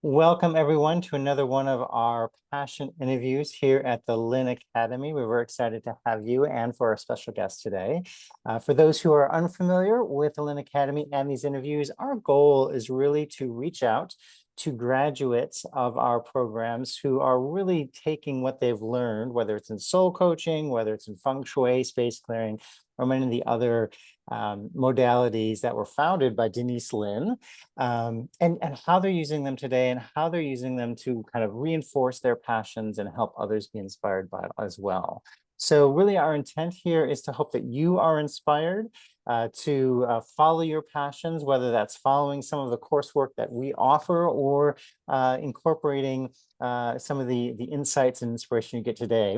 Welcome, everyone, to another one of our passion interviews here at the Lynn Academy. We're very excited to have you and for our special guest today. For those who are unfamiliar with the Lynn Academy and these interviews, our goal is really to reach out to graduates of our programs who are really taking what they've learned, whether it's in soul coaching, whether it's in feng shui, space clearing, or many of the other modalities that were founded by Denise Lin, and how they're using them today and how they're using them to kind of reinforce their passions and help others be inspired by it as well. So really our intent here is to hope that you are inspired to follow your passions, whether that's following some of the coursework that we offer or incorporating some of the insights and inspiration you get today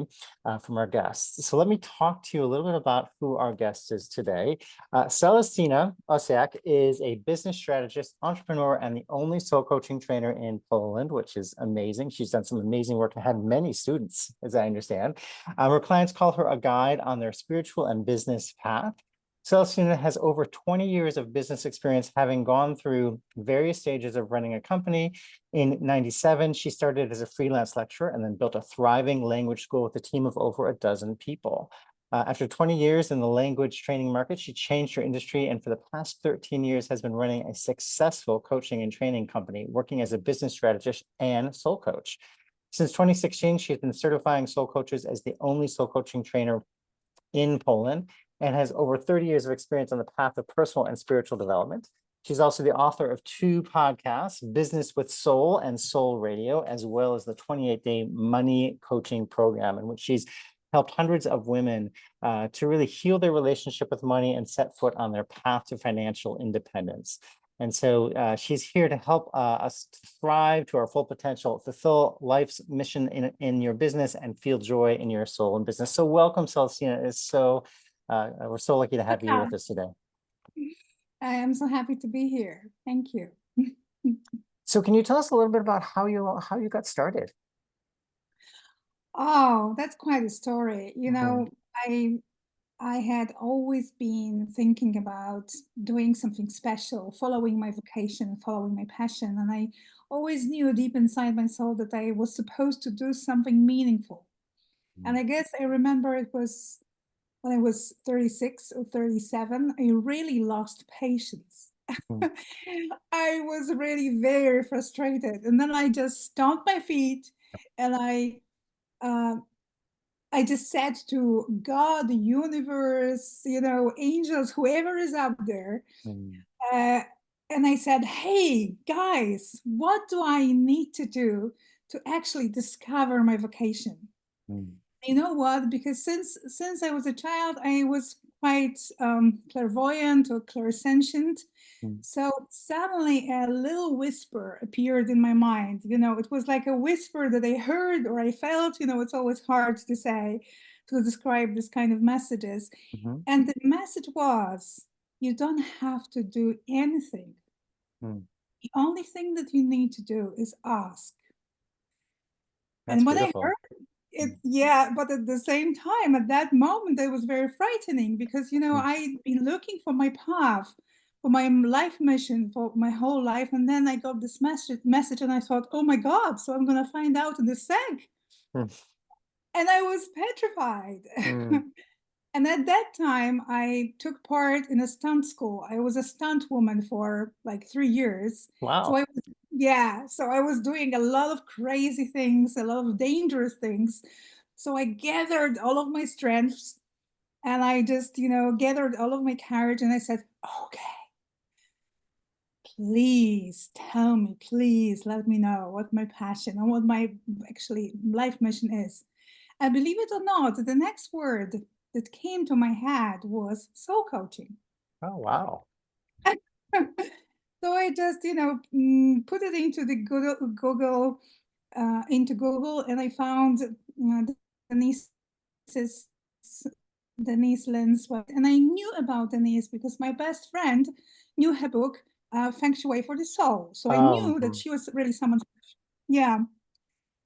from our guests. So let me talk to you a little bit about who our guest is today. Celestyna Osiak is a business strategist, entrepreneur, and the only soul coaching trainer in Poland, which is amazing. She's done some amazing work and had many students, as I understand. Her clients call her a guide on their spiritual and business path. Celestyna has over 20 years of business experience, having gone through various stages of running a company. In '97, she started as a freelance lecturer and then built a thriving language school with a team of over a dozen people. After 20 years in the language training market, she changed her industry and for the past 13 years has been running a successful coaching and training company, working as a business strategist and soul coach. Since 2016, she's been certifying soul coaches as the only soul coaching trainer in Poland and has over 30 years of experience on the path of personal and spiritual development. She's also the author of 2 podcasts, Business with Soul and Soul Radio, as well as the 28-day money coaching program, in which she's helped hundreds of women to really heal their relationship with money and set foot on their path to financial independence. And so she's here to help us thrive to our full potential, fulfill life's mission in your business, and feel joy in your soul and business. So welcome, Celestyna. We're so lucky to have you with us today. I am so happy to be here. Thank you. So can you tell us a little bit about how you got started? Oh, that's quite a story. I had always been thinking about doing something special, following my vocation, following my passion. And I always knew deep inside my soul that I was supposed to do something meaningful. And I guess I remember it was when I was 36 or 37, I really lost patience. I was really very frustrated. And then I just stomped my feet and uh, I just said to God, the universe, angels, whoever is up there. Uh, and I said, hey, guys, what do I need to do to actually discover my vocation? You know what? Because since I was a child, I was quite clairvoyant or clairsentient. So suddenly a little whisper appeared in my mind. It was like a whisper that I heard or I felt. It's always hard to say, to describe this kind of messages. And the message was, you don't have to do anything. The only thing that you need to do is ask. That's When I beautiful. heard it, yeah, but at the same time, at that moment, it was very frightening because, I'd been looking for my path, for my life mission for my whole life. And then I got this message and I thought, oh my God, so I'm going to find out in a sec. And I was petrified. And at that time, I took part in a stunt school. I was a stunt woman for like 3 years. Wow. So I was doing a lot of crazy things, a lot of dangerous things. So I gathered all of my strengths and I just, gathered all of my courage and I said, okay, please tell me, please let me know what my passion and what my actually life mission is. And believe it or not, the next word that came to my head was soul coaching. Oh, wow. So I just, put it into the Google, and I found Denise Lin's, and I knew about Denise because my best friend knew her book, Feng Shui for the Soul. So I knew that she was really someone. Yeah.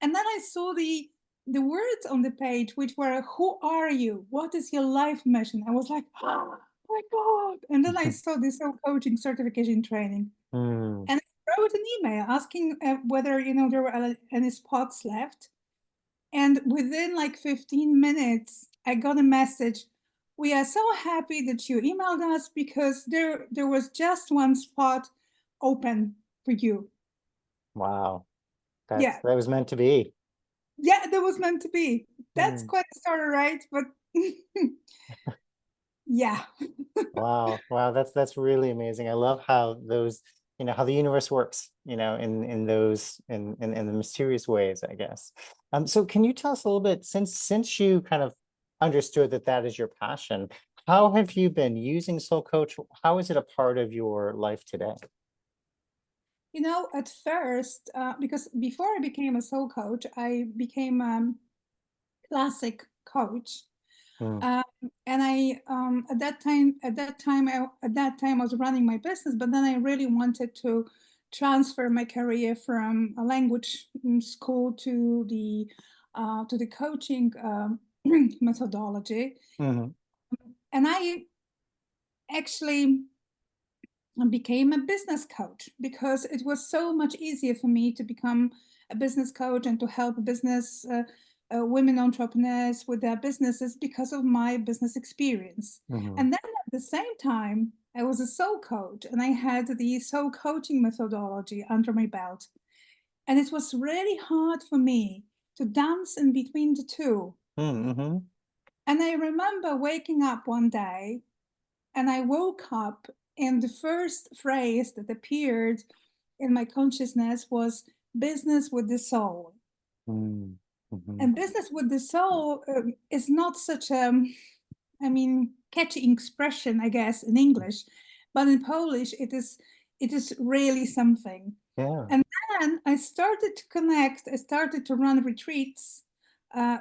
And then I saw the words on the page, which were, who are you? What is your life mission? I was like, oh my God. And then I saw this soul coaching certification training. And it wrote an email asking whether, there were any spots left. And within like 15 minutes, I got a message. We are so happy that you emailed us because there was just one spot open for you. Wow. Yeah. That was meant to be. Yeah, that was meant to be. That's Mm. quite a story, right? But yeah. Wow. Wow. That's really amazing. I love how those, how the universe works, in those in the mysterious ways, I guess. So can you tell us a little bit, since you kind of understood that that is your passion, how have you been using Soul Coach? How is it a part of your life today? At first, because before I became a soul coach, I became a classic coach. Mm, Um, and I at that time I was running my business, but then I really wanted to transfer my career from a language school to the coaching methodology. mhm, And I actually became a business coach because it was so much easier for me to become a business coach and to help business women entrepreneurs with their businesses because of my business experience. mhm, And then at the same time, I was a soul coach and I had the soul coaching methodology under my belt. And it was really hard for me to dance in between the two. mm, mhm, And I remember waking up one day and I woke up, and the first phrase that appeared in my consciousness was business with the soul. mm, mhm, And business with the soul is not such a, catchy expression, I guess, in English, but in Polish, it is really something. yeah. And then I started to connect. I started to run retreats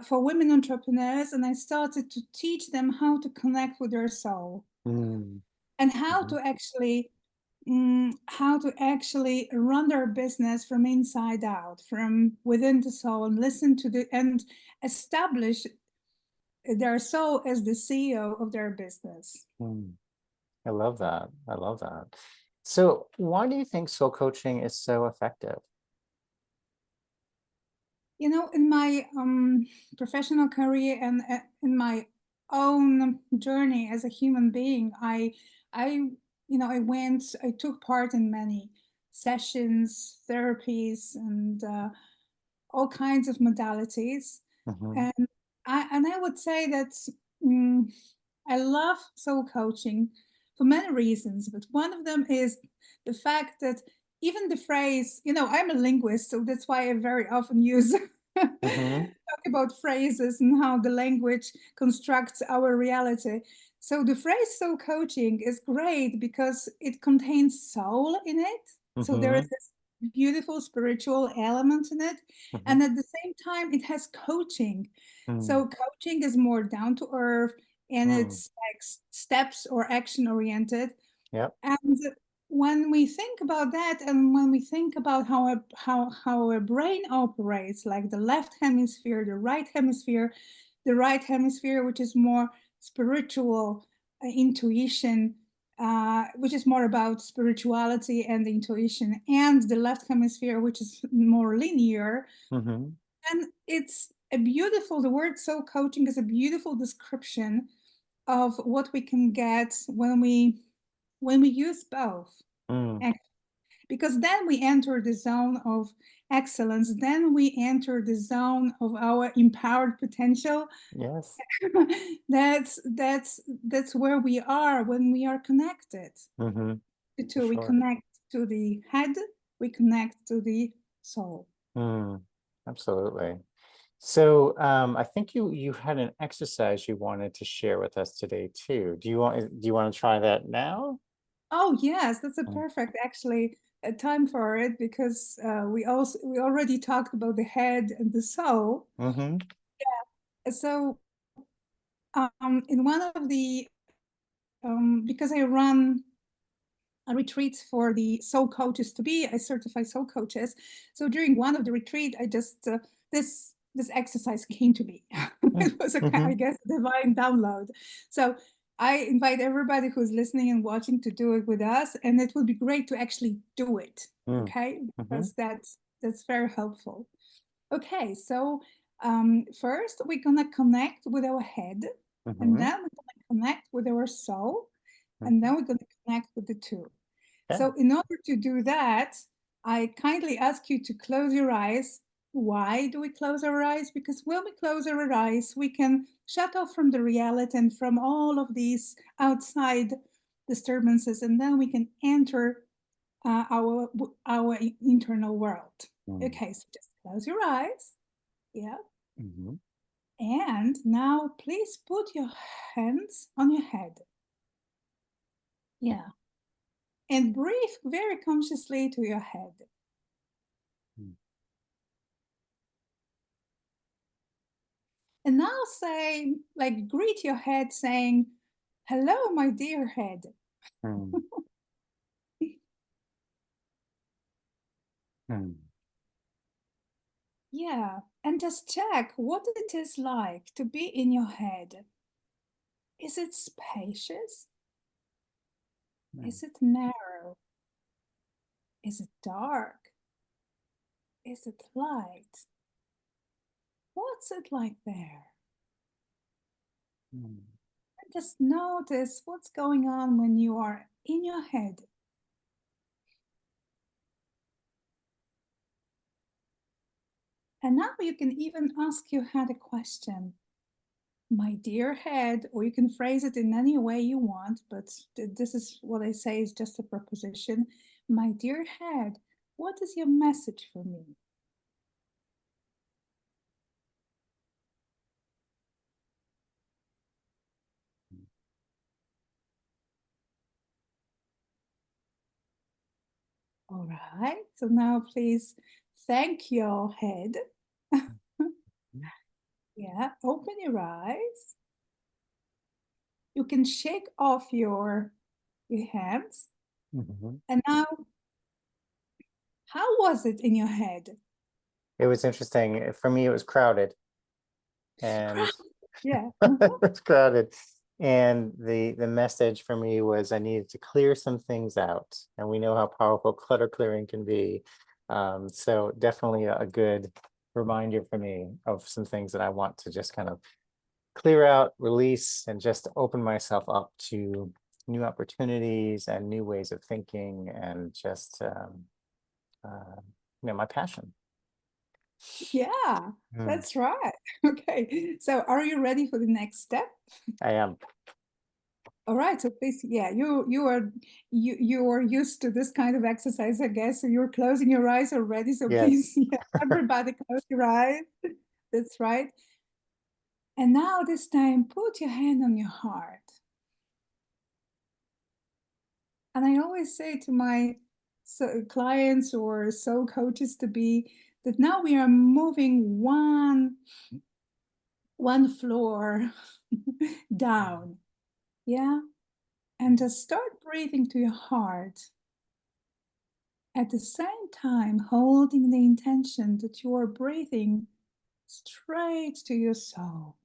for women entrepreneurs, and I started to teach them how to connect with their soul Mm, and mhm, how to actually run their business from inside out, from within the soul, and listen to the and establish their soul as the CEO of their business. mm. I love that. I love that. So, why do you think soul coaching is so effective? In my professional career and in my own journey as a human being, I, I took part in many sessions, therapies, and all kinds of modalities. Mhm, And I would say that mm, I love soul coaching for many reasons, but one of them is the fact that even the phrase, I'm a linguist, so that's why I very often use mhm, talk about phrases and how the language constructs our reality. So the phrase soul coaching is great because it contains soul in it. So there is mhm, this beautiful spiritual element in it. mhm, And at the same time, it has coaching. mm, So coaching is more down to earth and mm. it's like steps or action oriented. Yep. And when we think about that, and when we think about how a brain operates, like the left hemisphere, the right hemisphere, which is more spiritual intuition, which is more about spirituality and intuition, and the left hemisphere, which is more linear, Mhm, and it's a beautiful. The word soul coaching is a beautiful description of what we can get when we use both. mm. And because then we enter the zone of excellence, then we enter the zone of our empowered potential. Yes. That's where we are when we are connected. Mhm, The for two, we sure. connect to the head, we connect to the soul. Mm, absolutely. So, I think you had an exercise you wanted to share with us today too. Do you want to try that now? Oh yes, that's a Mm, perfect actually time for it because we already talked about the head and the soul. mhm, So in one of the because I run retreats for the soul coaches to be, I certify soul coaches. So during one of the retreat, I just this exercise came to me. mm, It was I mhm, guess, a divine download. So I invite everybody who's listening and watching to do it with us, and it would be great to actually do it, Mm. okay? Mm-hmm. Because that's very helpful. Okay, so first we're gonna connect with our head, and Mm-hmm. then we're gonna connect with our soul, and Mm-hmm. then we're gonna connect with the two. Okay. So in order to do that, I kindly ask you to close your eyes. Why do we close our eyes? Because when we close our eyes, we can shut off from the reality and from all of these outside disturbances, and then we can enter our internal world. Mm. Okay, so just close your eyes. Yeah. Mm-hmm. And now please put your hands on your head. Yeah. And breathe very consciously to your head. Mm. And now say, like, greet your head saying, hello, my dear head. Mm. Mm. Yeah. And just check what it is like to be in your head. Is it spacious? Mm. Is it narrow? Is it dark? Is it light? What's it like there? Mm. And just notice what's going on when you are in your head. And now you can even ask your head a question. My dear head, or you can phrase it in any way you want, but this is what I say is just a preposition. My dear head, what is your message for me? All right, so now please thank your head. Yeah, open your eyes. You can shake off your hands. Mm-hmm. And now, how was it in your head? It was interesting. For me, it was crowded, and Yeah. it was crowded. And the message for me was I needed to clear some things out, and we know how powerful clutter clearing can be. So definitely a good reminder for me of some things that I want to just kind of clear out, release, and just open myself up to new opportunities and new ways of thinking, and just my passion. Yeah, Mm. that's right. Okay, so are you ready for the next step? I am. All right, so please, yeah, you are used to this kind of exercise, I guess. So you're closing your eyes already. So please, Yes. yeah, everybody close your eyes. That's right. And now this time, put your hand on your heart. And I always say to my clients or soul coaches to be that now we are moving one floor down. Yeah. And just start breathing to your heart. At the same time, holding the intention that you are breathing straight to your soul.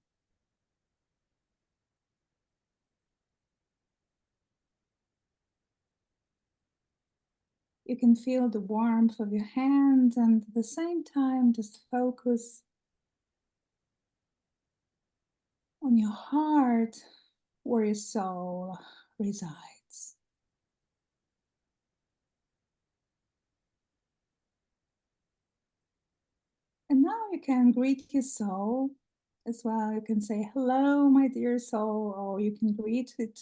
You can feel the warmth of your hands, and at the same time, just focus on your heart where your soul resides. And now you can greet your soul as well. You can say, hello, my dear soul, or you can greet it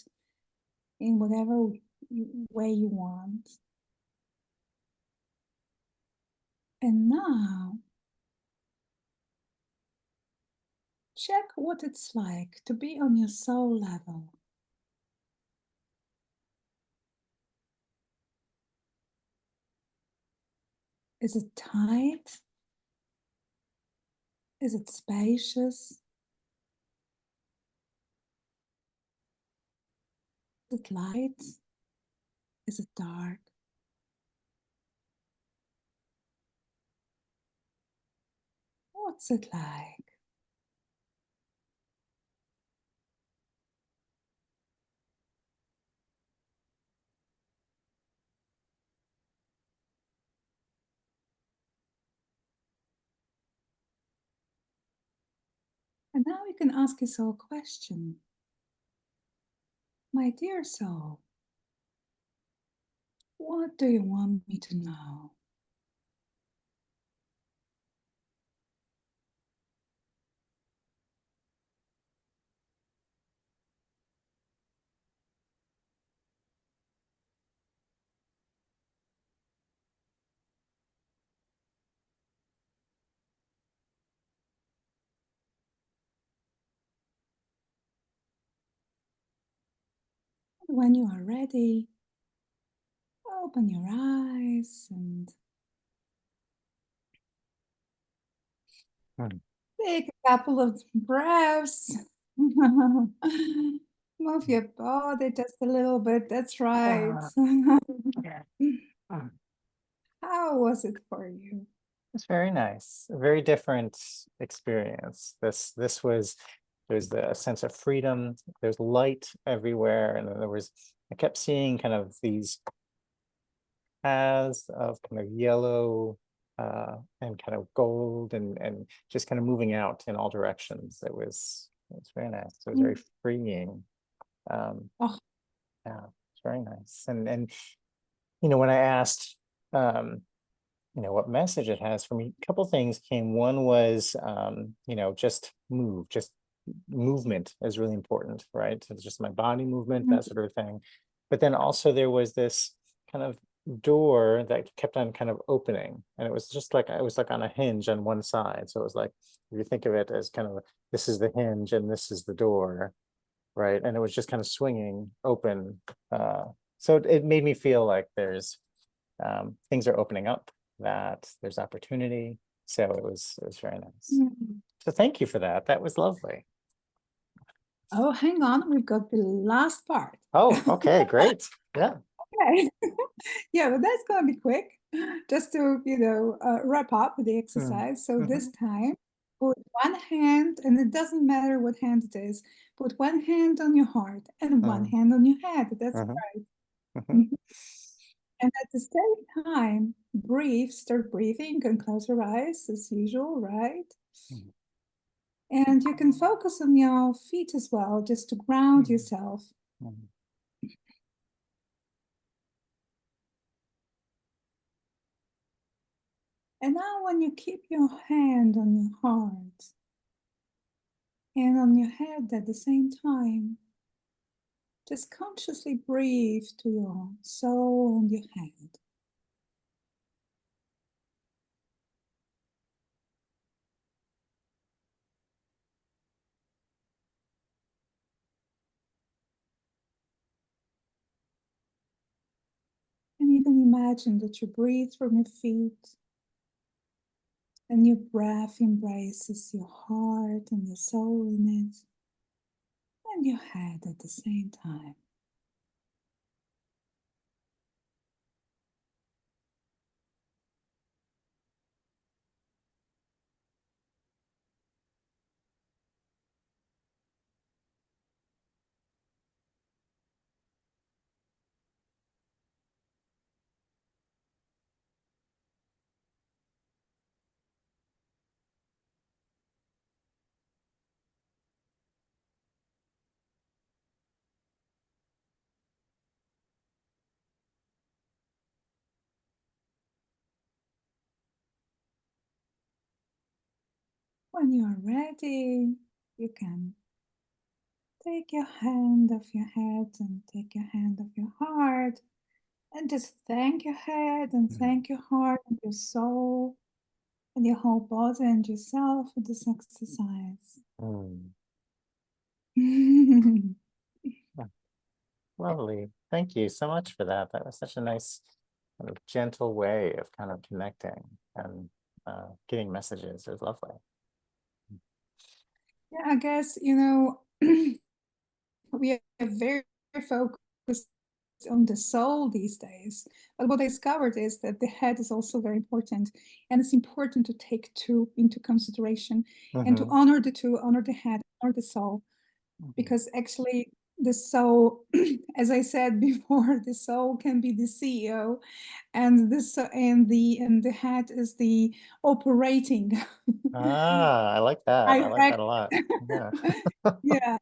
in whatever way you want. And now, check what it's like to be on your soul level. Is it tight? Is it spacious? Is it light? Is it dark? What's it like? And now you can ask yourself a question. My dear soul, what do you want me to know? When you are ready, open your eyes and take a couple of breaths. Move your body just a little bit. That's right. How was it for you? It's very nice, a very different experience. This was, there's the sense of freedom, there's light everywhere, and then I kept seeing kind of these paths of kind of yellow and kind of gold and just kind of moving out in all directions. It's very nice. It was very freeing. Oh, Yeah, it's very nice. And when I asked what message it has for me, a couple things came. One was just movement is really important, right? So it's just my body movement, that sort of thing. But then also there was this kind of door that kept on kind of opening, and it was just like, I was like on a hinge on one side. So it was like, if you think of it as kind of, this is the hinge and this is the door, right? And it was just kind of swinging open. So it made me feel like there's things are opening up, that there's opportunity. So it was very nice. So thank you for that. That was lovely. Oh, hang on. We've got the last part. Oh, okay, great. Yeah. Okay. Yeah, but that's going to be quick. Just to, wrap up with the exercise. So this time, put one hand, and it doesn't matter what hand it is, put one hand on your heart and one hand on your head. That's right. And at the same time, start breathing, and close your eyes as usual, right? And you can focus on your feet as well, just to ground yourself. And now when you keep your hand on your heart and on your head at the same time, just consciously breathe to your soul and your head. And you can imagine that you breathe from your feet and your breath embraces your heart and your soul in it and your head at the same time. When you are ready, you can take your hand off your head and take your hand off your heart and just thank your head and thank your heart and your soul and your whole body and yourself for this exercise. Lovely. Thank you so much for that. That was such a nice, kind of gentle way of kind of connecting and getting messages. It was lovely. Yeah, I guess, we are very focused on the soul these days. But what I discovered is that the head is also very important. And it's important to take two into consideration and to honor the two, honor the head, honor the soul. Because actually, the soul, as I said before, the soul can be the CEO, and the head is the operating Ah, I like that. I like that a lot. director. Yeah. Yeah.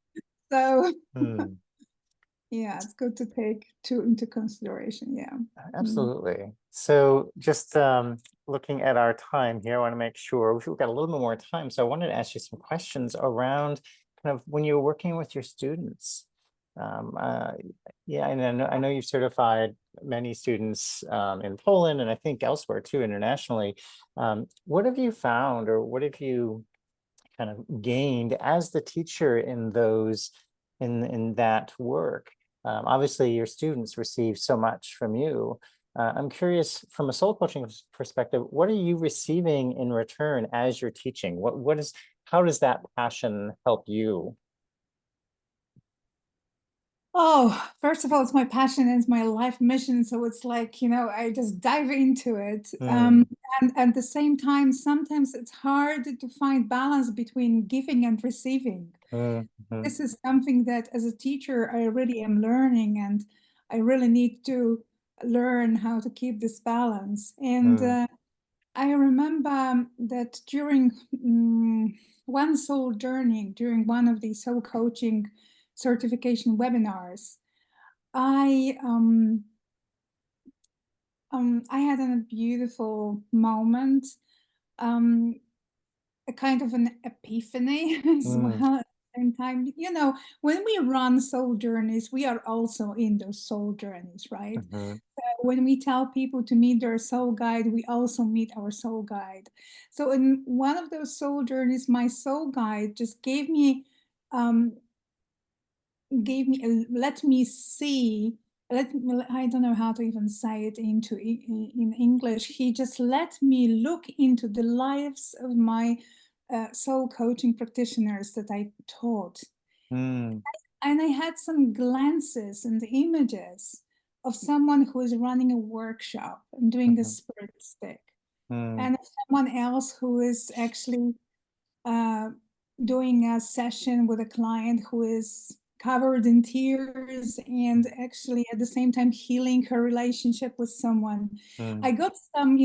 So Hmm. yeah, it's good to take two into consideration. Yeah. Mm. Absolutely. So just looking at our time here, I want to make sure we've got a little bit more time. So I wanted to ask you some questions around kind of when you're working with your students. Um, uh, yeah, and I know you've certified many students in Poland and I think elsewhere too, internationally. What have you found, or what have you kind of gained as the teacher in those in that work? Obviously, your students receive so much from you. I'm curious, from a soul coaching perspective, what are you receiving in return as you're teaching? What is how does that passion help you? Oh, first of all, it's my passion and it's my life mission. So it's like, I just dive into it. Mm, And at the same time, sometimes it's hard to find balance between giving and receiving. mm, mhm, This is something that as a teacher, I really am learning, and I really need to learn how to keep this balance. And mm, I remember that during one soul journey, during one of the soul coaching certification webinars, I I had a beautiful moment, um, a kind of an epiphany as mm, well at the same time. When we run soul journeys, we are also in those soul journeys, right? mhm, When we tell people to meet their soul guide, we also meet our soul guide. So in one of those soul journeys, my soul guide just um, let me see, I don't know how to even say it in English. He just let me look into the lives of my soul coaching practitioners that I taught. mm, And I had some glances and images of someone who is running a workshop and doing a mhm, spirit stick, mm, and of someone else who is actually uh, doing a session with a client who is covered in tears and actually at the same time healing her relationship with someone. I mm, got some,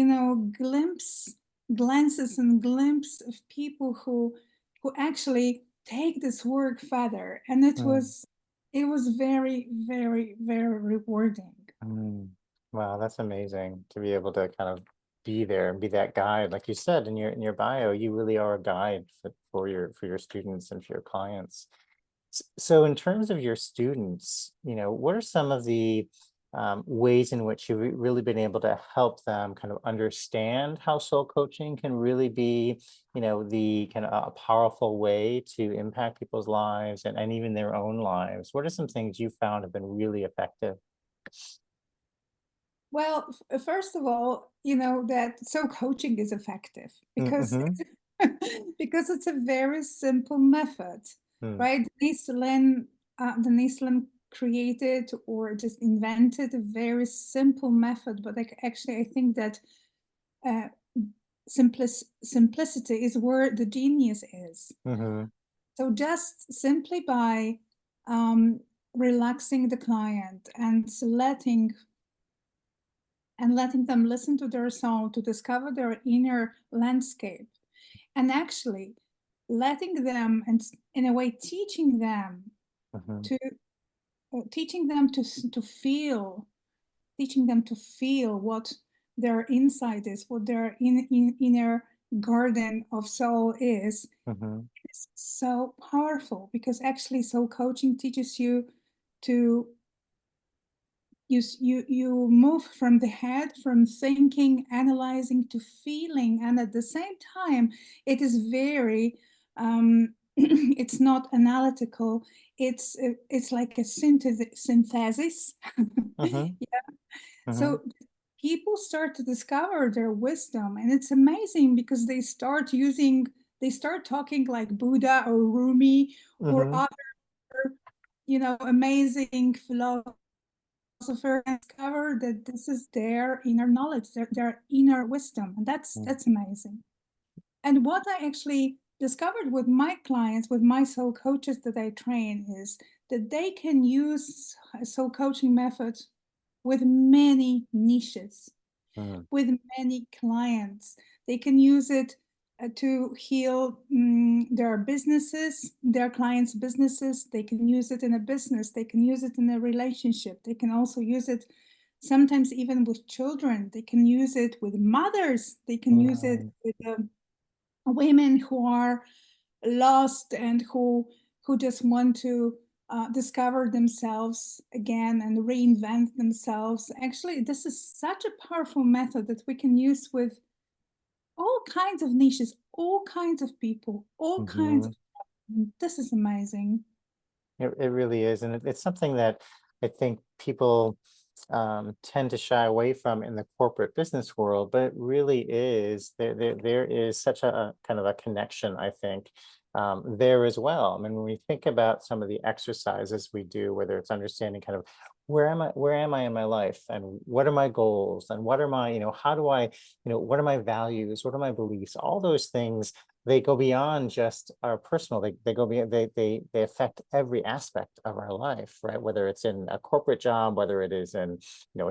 glances and glimpses of people who actually take this work further, and mm. it was very, very, very rewarding. Mm. Wow, that's amazing to be able to kind of be there and be that guide. Like you said in your bio, you really are a guide for your students and for your clients. So in terms of your students, what are some of the ways in which you've really been able to help them kind of understand how soul coaching can really be, the kind of a powerful way to impact people's lives and even their own lives? What are some things you found have been really effective? Well, first of all, that so coaching is effective because Mm-hmm. because it's a very simple method, Mm, right? Denise Lynn created or just invented a very simple method, but like actually, I think that uh, simplicity is where the genius is. mm-hmm, So just simply by um, relaxing the client and letting them listen to their soul to discover their inner landscape, and actually letting them, and in a way mm-hmm, to teaching them to feel teaching them to feel what their inside is, what their inner garden of soul mm-hmm, is so powerful, because actually soul coaching teaches you to you move from the head, from thinking, analyzing, to feeling, and at the same time it is very it's not analytical. It's like a synthesis. mm-hmm, Yeah. mm-hmm, So people start to discover their wisdom, and it's amazing because they start talking like Buddha or Rumi or mm-hmm, other amazing philosophers, and discover that this is their inner knowledge, their inner wisdom, and that's amazing. And what I actually discovered with my clients, with my soul coaches that I train, is that they can use a soul coaching method with many niches, Mm, with many clients. They can use it to heal their businesses, their clients' businesses. They can use it in a business. They can use it in a relationship. They can also use it sometimes even with children. They can use it with mothers. They can use it mm, with women who are lost and who just want to discover themselves again and reinvent themselves. Actually, this is such a powerful method that we can use with all kinds of niches, all kinds of people, all kinds mhm. of. This is amazing. It really is, and it's something that I think people tend to shy away from in the corporate business world, but it really is there is such a kind of a connection, I think, there as well. I mean, when we think about some of the exercises we do, whether it's understanding kind of where am I in my life, and what are my goals, and what are my, how do I, what are my values, what are my beliefs, all those things, they go beyond just our personal, they go beyond, they affect every aspect of our life, right? Whether it's in a corporate job, whether it is in,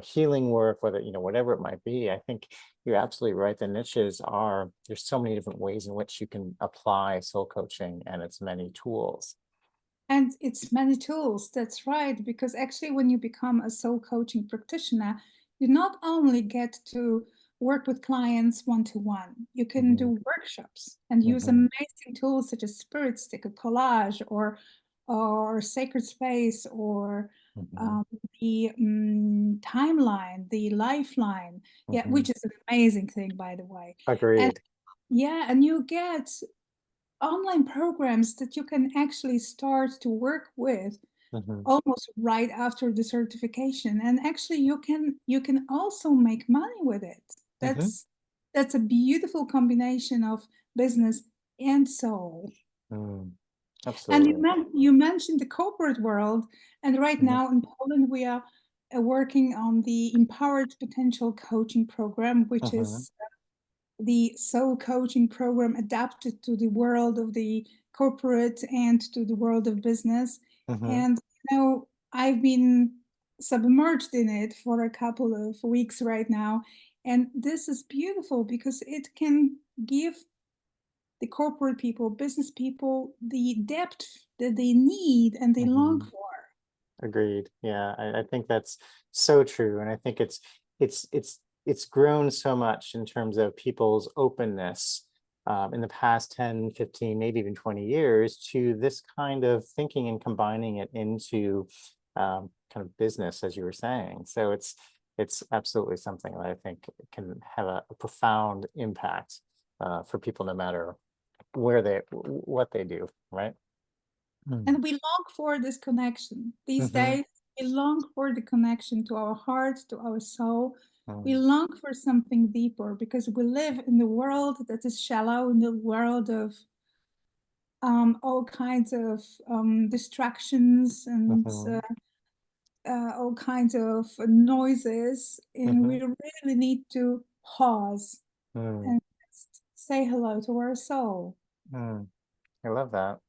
healing work, whether, whatever it might be. I think you're absolutely right. The niches are, there's so many different ways in which you can apply soul coaching and its many tools. And it's many tools, that's right. Because actually, when you become a soul coaching practitioner, you not only get to work with clients one to one, you can Hmm. do workshops and use Hmm. amazing tools such as Spirit Stick, a collage, or Sacred Space, or Hmm. um, the timeline, the lifeline. Yeah, Hmm. which is an amazing thing, by the way. And Agreed. yeah, and you get online programs that you can actually start to work with Hmm. almost right after the certification, and actually you can also make money with it. Hmm. That's a beautiful combination of business and soul. Mm. And Absolutely. you mentioned the corporate world, and right Hmm. now in Poland we are working on the Empowered Potential Coaching Program, which Hmm. is the soul coaching program adapted to the world of the corporate and to the world of business. Hmm. And I've been submerged in it for a couple of weeks right now. And this is beautiful because it can give the corporate people, business people, the depth that they need and they long Hmm. for. Agreed. Yeah, I think that's so true. And I think it's grown so much in terms of people's openness in the past 10, 15, maybe even 20 years to this kind of thinking and combining it into kind of business, as you were saying. So it's absolutely something that I think can have a profound impact for people, no matter what they do, right? Mm. And we long for this connection. These Mm-hmm. days, we long for the connection to our heart, to our soul. We Mm. long for something deeper because we live in the world that is shallow, in the world of all kinds of distractions and Mm-hmm. all kinds of noises. And Mm-hmm. we really need to pause Mm. and just say hello to our soul. Mm. I love that.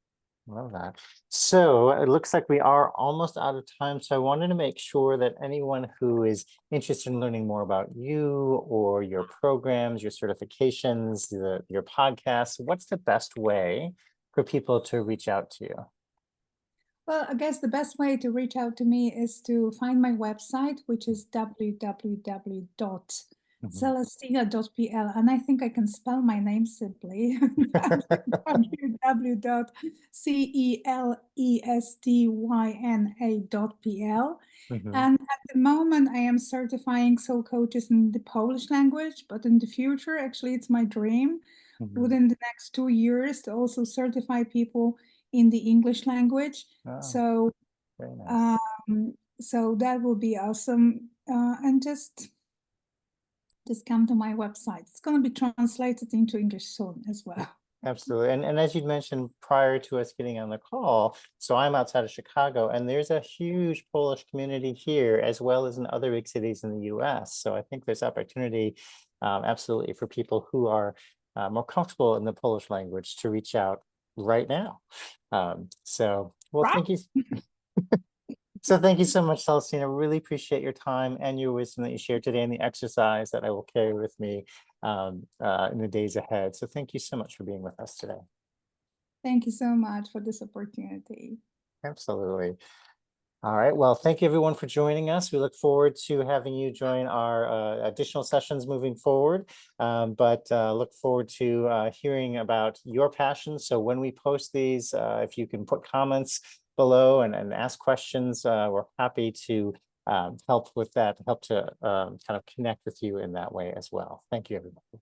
I love that. So it looks like we are almost out of time. So I wanted to make sure that anyone who is interested in learning more about you or your programs, your certifications, your podcasts, what's the best way for people to reach out to you? Well, I guess the best way to reach out to me is to find my website, which is Mhm. www.celestina.pl. And I think I can spell my name simply www.celestyna.pl. Mhm. And at the moment, I am certifying soul coaches in the Polish language, but in the future, actually, it's my dream Mhm. within the next 2 years to also certify people in the English language. Oh, So, very nice. so that will be awesome. And just come to my website. It's going to be translated into English soon as well. Absolutely. And as you'd mentioned prior to us getting on the call, so I'm outside of Chicago, and there's a huge Polish community here, as well as in other big cities in the US. So I think there's opportunity, absolutely, for people who are more comfortable in the Polish language to reach out right now. Well, Right. thank you. So thank you so much, Celestina. Really appreciate your time and your wisdom that you shared today and the exercise that I will carry with me in the days ahead. So thank you so much for being with us today. Thank you so much for this opportunity. Absolutely. All right. Well, thank you everyone for joining us. We look forward to having you join our additional sessions moving forward. But look forward to hearing about your passions. So when we post these, if you can put comments below and ask questions, we're happy to help with that, help to kind of connect with you in that way as well. Thank you, everybody.